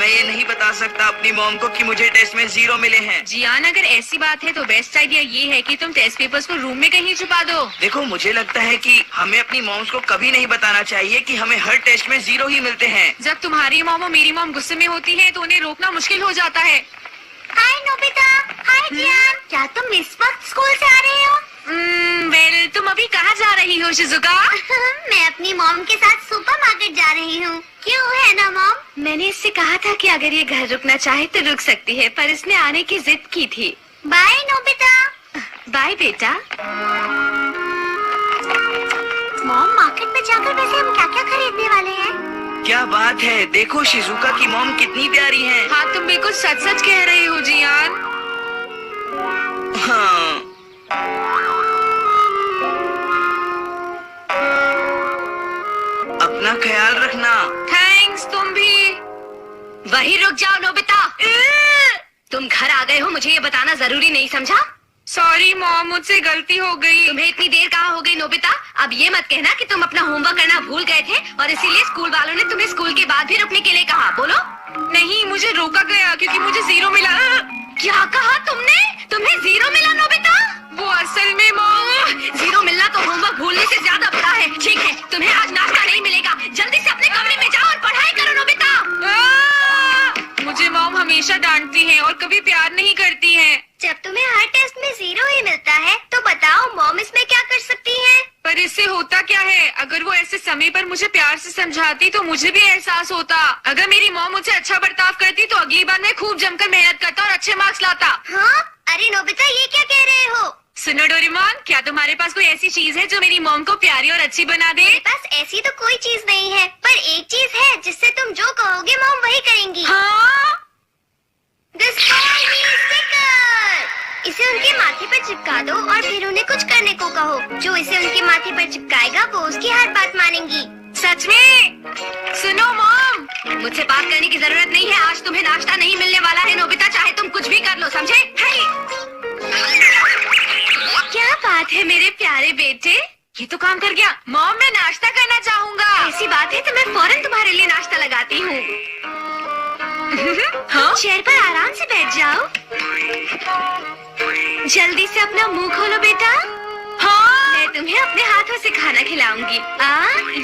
मैं ये नहीं बता सकता अपनी मॉम को कि मुझे टेस्ट में 0 मिले हैं। जियान, अगर ऐसी बात है तो बेस्ट आइडिया ये है कि तुम टेस्ट पेपर्स को रूम में कहीं छुपा दो। देखो, मुझे लगता है कि हमें अपनी मॉम्स को कभी नहीं बताना चाहिए कि हमें हर टेस्ट में 0 ही मिलते हैं। जब तुम्हारी मॉम और मेरी मॉम गुस्से में होती है तो उन्हें रोकना मुश्किल हो जाता है। हाय नोबिता, हाय जियान, क्या तुम इस वक्त स्कूल से आ रहे हो? वेल, तुम अभी कहाँ जा रही हो शिजुका? मैं अपनी मॉम के साथ सुपरमार्केट जा रही हूँ। क्यों, है ना मॉम? मैंने इससे कहा था कि अगर ये घर रुकना चाहे तो रुक सकती है, पर इसने आने की जिद की थी। Bye Nobita. बाय बेटा। मॉम, मार्केट में जाकर वैसे हम क्या क्या खरीदने वाले हैं? क्या बात है, देखो शिजुका की मॉम कितनी प्यारी है। हाँ, तुम बिल्कुल सच सच कह रही हो जियान। हाँ, अपना ख्याल रखना। थैंक्स, तुम भी। वही रुक जाओ नोबिता। तुम घर आ गए हो, मुझे ये बताना जरूरी नहीं समझा? सॉरी मॉम, मुझसे गलती हो गई। तुम्हें इतनी देर कहाँ हो गई नोबिता? अब ये मत कहना कि तुम अपना होमवर्क करना भूल गए थे और इसीलिए स्कूल वालों ने तुम्हें स्कूल के बाद भी रुकने के लिए कहा। बोलो। नहीं, मुझे रोका गया क्योंकि मुझे 0 मिला। क्या कहा तुमने? तुम्हें 0 मिला नोबिता? वो असल में मॉम, 0 मिलना तो होमवर्क भूलने से ज्यादा बड़ा है। ठीक है, तुम्हें आज नाश्ता नहीं मिलेगा। जल्दी से अपने कमरे में जाओ और पढ़ाई करो नोबिता। मुझे मॉम हमेशा डांटती हैं और कभी प्यार नहीं करती हैं। जब तुम्हें हर टेस्ट में 0 ही मिलता है तो बताओ मॉम इसमें क्या कर सकती है? पर इससे होता क्या है? अगर वो ऐसे समय पर मुझे प्यार से समझाती तो मुझे भी एहसास होता। अगर मेरी मॉम मुझसे अच्छा बर्ताव करती तो अगली बार मैं खूब जमकर मेहनत करता और अच्छे मार्क्स लाता। हाँ? अरे नोबिता, ये क्या कह रहे हो? सुनो डोरेमोन, क्या तुम्हारे पास कोई ऐसी चीज है जो मेरी मॉम को प्यारी और अच्छी बना दे? मेरे पास ऐसी तो कोई चीज नहीं है, पर एक चीज है जिससे तुम जो कहोगे मॉम वही करेंगी। हाँ? The Spoil Me Sticker! इसे उनके माथे पर चिपका दो और फिर उन्हें कुछ करने को कहो। जो इसे उनके माथे पर चिपकाएगा वो उसकी हर बात मानेंगी। सच में? सुनो मॉम, मुझसे बात करने की जरूरत नहीं है। आज तुम्हें नाश्ता नहीं मिलने वाला है नोबिता, चाहे तुम कुछ भी कर लो, समझे? क्या बात है मेरे प्यारे बेटे, ये तो काम कर गया। मॉम, मैं नाश्ता करना चाहूँगा। ऐसी बात है तो मैं फौरन तुम्हारे लिए नाश्ता लगाती हूँ। हाँ? चेयर पर आराम से बैठ जाओ। जल्दी से अपना मुंह खोलो बेटा। हाँ? मैं तुम्हें अपने हाथों से खाना खिलाऊंगी।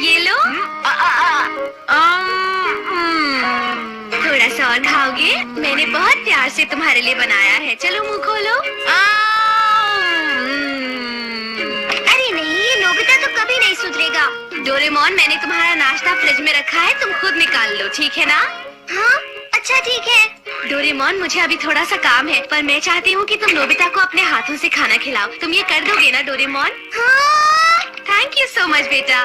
ये लो। थोड़ा सा और खाओगे? मैंने बहुत प्यार से तुम्हारे लिए बनाया है। चलो मुंह खोलो। अरे नहीं, ये नोबिता तो कभी नहीं सुधरेगा। डोरेमोन, मैंने तुम्हारा नाश्ता फ्रिज में रखा है, तुम खुद निकाल लो, ठीक है ना? हाँ, अच्छा ठीक है। डोरेमोन, मुझे अभी थोड़ा सा काम है, पर मैं चाहती हूँ कि तुम नोबिता को अपने हाथों से खाना खिलाओ। तुम ये कर दोगे ना डोरेमोन? हाँ। थैंक यू सो मच बेटा।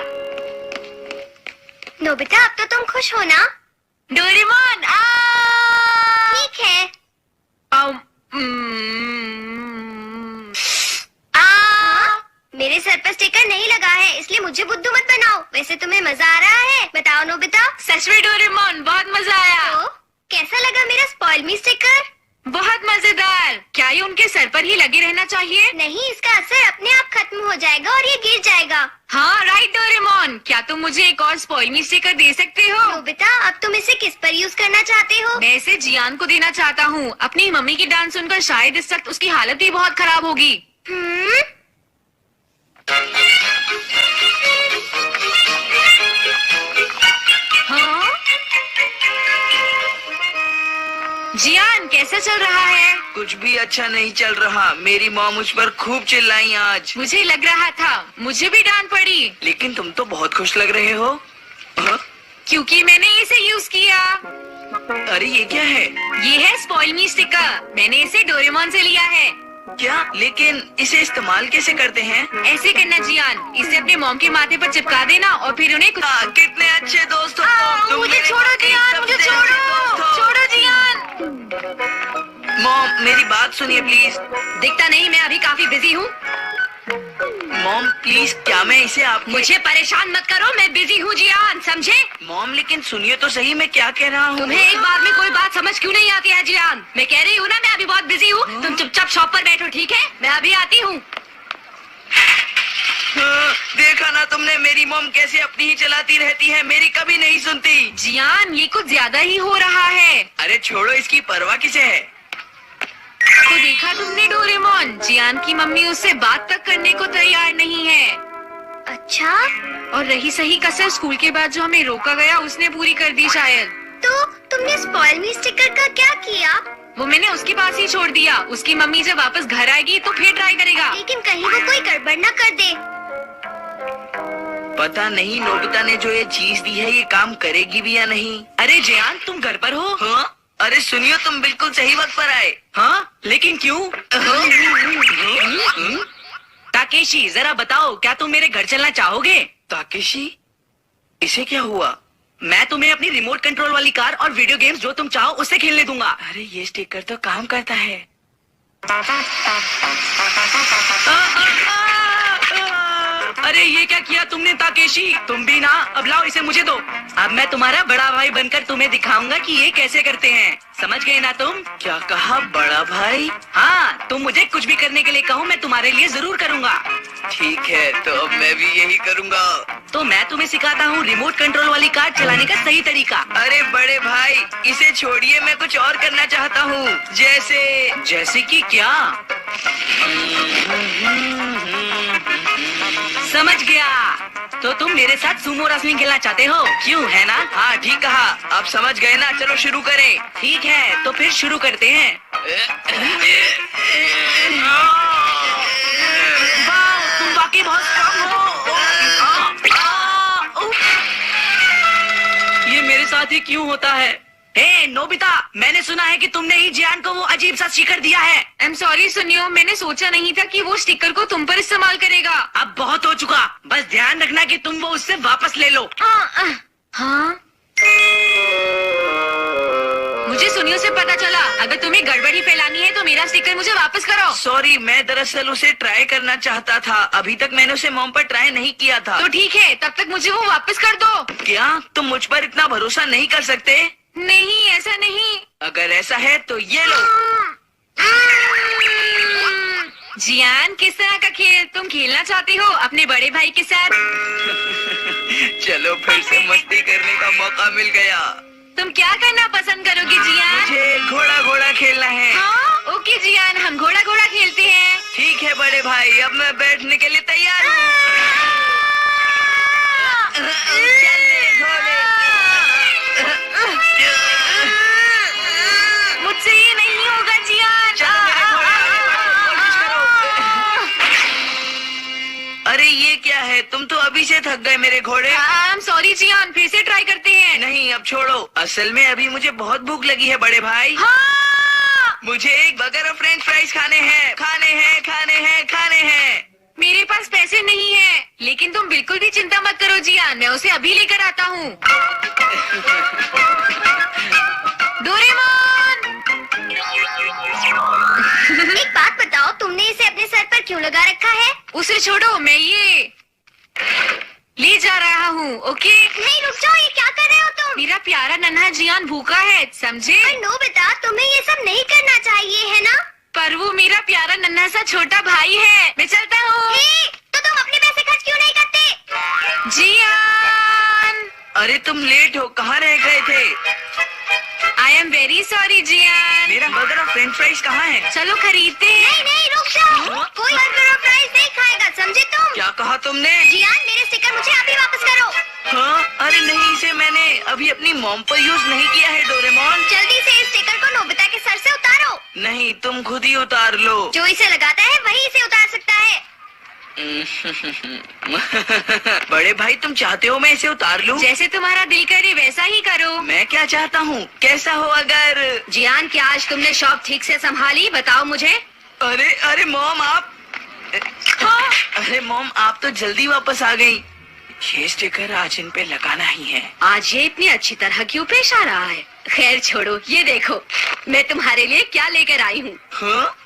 नोबिता, अब तो तुम खुश हो ना? डोरेमोन, ठीक है। मेरे सर पर स्टिकर नहीं लगा है, इसलिए मुझे बुद्धू मत बनाओ। वैसे तुम्हें मजा आ रहा है? बताओ नोबिता। सच में डोरेमोन, बहुत मजा आया। तो कैसा लगा मेरा स्पॉइल मी स्टिकर? बहुत मजेदार। क्या ये उनके सर पर ही लगे रहना चाहिए? नहीं, इसका असर अपने आप खत्म हो जाएगा और ये गिर जाएगा। हाँ राइट डोरेमोन, क्या तुम मुझे एक और स्पॉइल मी स्टिकर दे सकते हो? नोबिता, अब तुम इसे किस पर यूज करना चाहते हो? मैं इसे जियान को देना चाहता हूँ। अपनी मम्मी की डांस सुनकर शायद इस वक्त उसकी हालत भी बहुत खराब होगी। हाँ? जियान, कैसा चल रहा है? कुछ भी अच्छा नहीं चल रहा। मेरी मॉम मुझ पर खूब चिल्लाई आज। मुझे लग रहा था, मुझे भी डांट पड़ी। लेकिन तुम तो बहुत खुश लग रहे हो। हाँ? क्योंकि मैंने इसे यूज किया। अरे ये क्या है? ये है स्पॉइल मी स्टिकर। मैंने इसे डोरेमोन से लिया है। क्या? लेकिन इसे इस्तेमाल कैसे करते हैं? ऐसे करना जियान, इसे अपने मॉम के माथे पर चिपका देना और फिर उन्हें कितने अच्छे दोस्त हो तुम। मुझे छोड़ो जियान, मुझे छोड़ो, छोड़ो जियान। मॉम, मेरी बात सुनिए प्लीज। दिखता नहीं मैं अभी काफी बिजी हूँ। मॉम प्लीज, क्या मैं इसे आपके... मुझे परेशान मत करो, मैं बिजी हूँ जियान, समझे? मॉम लेकिन सुनिए तो सही, मैं क्या कह रहा हूँ। तुम्हें एक बार में कोई बात समझ क्यों नहीं आती है जियान? मैं कह रही हूँ ना, मैं अभी बहुत बिजी हूँ। तुम चुपचाप शॉप पर बैठो, ठीक है? मैं अभी आती हूँ। हाँ, देखा ना तुमने, मेरी मॉम कैसे अपनी ही चलाती रहती है, मेरी कभी नहीं सुनती। जियान, ये कुछ ज्यादा ही हो रहा है। अरे छोड़ो, इसकी परवाह किसे है। तो देखा तुमने डोरेमोन, जियान की मम्मी उससे बात तक करने को तैयार नहीं है। अच्छा, और रही सही कसर स्कूल के बाद जो हमें रोका गया, उसने पूरी कर दी शायद। तो तुमने स्पॉइल मी स्टिकर का क्या किया? वो मैंने उसके पास ही छोड़ दिया। उसकी मम्मी जब वापस घर आएगी तो फिर ट्राई करेगा। लेकिन कहीं वो कोई गड़बड़ न कर दे। पता नहीं नोबिता ने जो ये चीज दी है, ये काम करेगी भी या नहीं। अरे जियान, तुम घर पर हो? हाँ? अरे सुनियो, तुम बिल्कुल सही वक्त पर आए। हाँ, लेकिन क्यों? ताकेशी, जरा बताओ, क्या तुम मेरे घर चलना चाहोगे? ताकेशी, इसे क्या हुआ? मैं तुम्हें अपनी रिमोट कंट्रोल वाली कार और वीडियो गेम्स जो तुम चाहो उससे खेलने दूंगा। अरे ये स्टिकर तो काम करता है। अरे ये क्या किया तुमने ताकेशी? तुम भी ना, अब लाओ इसे मुझे दो। अब मैं तुम्हारा बड़ा भाई बनकर तुम्हें दिखाऊंगा कि ये कैसे करते हैं। समझ गए ना तुम? क्या कहा, बड़ा भाई? हाँ, तुम मुझे कुछ भी करने के लिए कहो, मैं तुम्हारे लिए जरूर करूँगा। ठीक है, तो अब मैं भी यही करूँगा। तो मैं तुम्हें सिखाता हूँ रिमोट कंट्रोल वाली कार चलाने का सही तरीका। अरे बड़े भाई, इसे छोड़िए, मैं कुछ और करना चाहता हूँ। जैसे कि क्या? समझ गया। तो तुम मेरे साथ सुमो रेसलिंग खेलना चाहते हो, क्यों, है ना? हाँ ठीक कहा, अब समझ गए ना, चलो शुरू करें। ठीक है, तो फिर शुरू करते हैं। वाह, तुम वाकई बहुत स्ट्रांग हो। ये मेरे साथ ही क्यों होता है? हे नोबिता, मैंने सुना है कि तुमने ही जियान को वो अजीब सा स्टिकर दिया है। आई एम सॉरी सुनियो, मैंने सोचा नहीं था कि वो स्टिकर को तुम पर इस्तेमाल करेगा। अब बहुत हो चुका, बस ध्यान रखना कि तुम वो उससे वापस ले लो। हाँ, मुझे सुनियो से पता चला, अगर तुम्हें गड़बड़ी फैलानी है तो मेरा स्टिकर मुझे वापस करो। सॉरी, मैं दरअसल उसे ट्राई करना चाहता था। अभी तक मैंने उसे मॉम पर ट्राई नहीं किया था। तो ठीक है, तब तक मुझे वो वापस कर दो। क्या तुम मुझ पर इतना भरोसा नहीं कर सकते? नहीं, ऐसा नहीं। अगर ऐसा है तो ये लो। जियान, किस तरह का खेल तुम खेलना चाहती हो अपने बड़े भाई के साथ? चलो फिर से मस्ती करने का मौका मिल गया। तुम क्या करना पसंद करोगे जियान? मुझे घोड़ा घोड़ा खेलना है। हाँ, ओके जियान, हम घोड़ा घोड़ा खेलते हैं। ठीक है बड़े भाई, अब मैं बैठने के लिए तैयार हूँ। चल मेरे घोड़े। मुझसे ये नहीं होगा जियान। चलो मेरे घोड़े, आगे बढ़ो, कोशिश करो। अरे ये क्या है, तुम तो अभी से थक गए मेरे घोड़े। आई एम सॉरी जियान, फिर से ट्राई करते हैं। नहीं, अब छोड़ो, असल में अभी मुझे बहुत भूख लगी है बड़े भाई। हाँ, मुझे एक बर्गर और फ्रेंच फ्राइज खाने हैं, खाने हैं, खाने हैं, खाने हैं। मेरे पास पैसे नहीं है, लेकिन तुम बिल्कुल भी चिंता मत करो जियान, मैं उसे अभी लेकर आता हूँ। डोरेमोन, एक बात बताओ, तुमने इसे अपने सर पर क्यों लगा रखा है? उसे छोड़ो, मैं ये ले जा रहा हूँ। ओके, नहीं रुक जाओ, ये क्या कर रहे हो तुम? मेरा प्यारा नन्हा जियान भूखा है, समझे? पर नोबिता, तुम्हें ये सब नहीं करना चाहिए, है ना? पर वो मेरा प्यारा नन्हा सा छोटा भाई है। मैं चलता हूँ। तो तुम अपने पैसे खर्च क्यों नहीं करते? जियान, अरे तुम लेट हो, कहाँ रह गए थे? I am very sorry Gian. मेरा बर्गर और फ्रेंच फ्राइज कहाँ है? चलो खरीदते हैं। नहीं नहीं रुक जाओ, कोई बर्गर और फ्राइज नहीं खाएगा, समझे तुम? क्या कहा तुमने? जियान, मेरे स्टिकर मुझे अभी वापस करो। हाँ? अरे नहीं, इसे मैंने अभी अपनी मॉम पर यूज नहीं किया है डोरेमोन। जल्दी से इस स्टिकर को नोबिता के सर से उतारो। नहीं, तुम खुद ही उतार लो। जो इसे लगाता है वही इसे उतार सकता है। बड़े भाई, तुम चाहते हो मैं इसे उतार लूं? जैसे तुम्हारा दिल करे वैसा ही करो। मैं क्या चाहता हूँ, कैसा हो अगर। जियान, क्या आज तुमने शॉप ठीक से संभाली? बताओ मुझे। अरे अरे मॉम, आप। हाँ? अरे मॉम, आप तो जल्दी वापस आ गई। ये स्टिकर आज इन पे लगाना ही है। आज ये इतनी अच्छी तरह क्यों पेश आ रहा है? खैर छोड़ो, ये देखो मैं तुम्हारे लिए क्या लेकर आई हूँ। हाँ?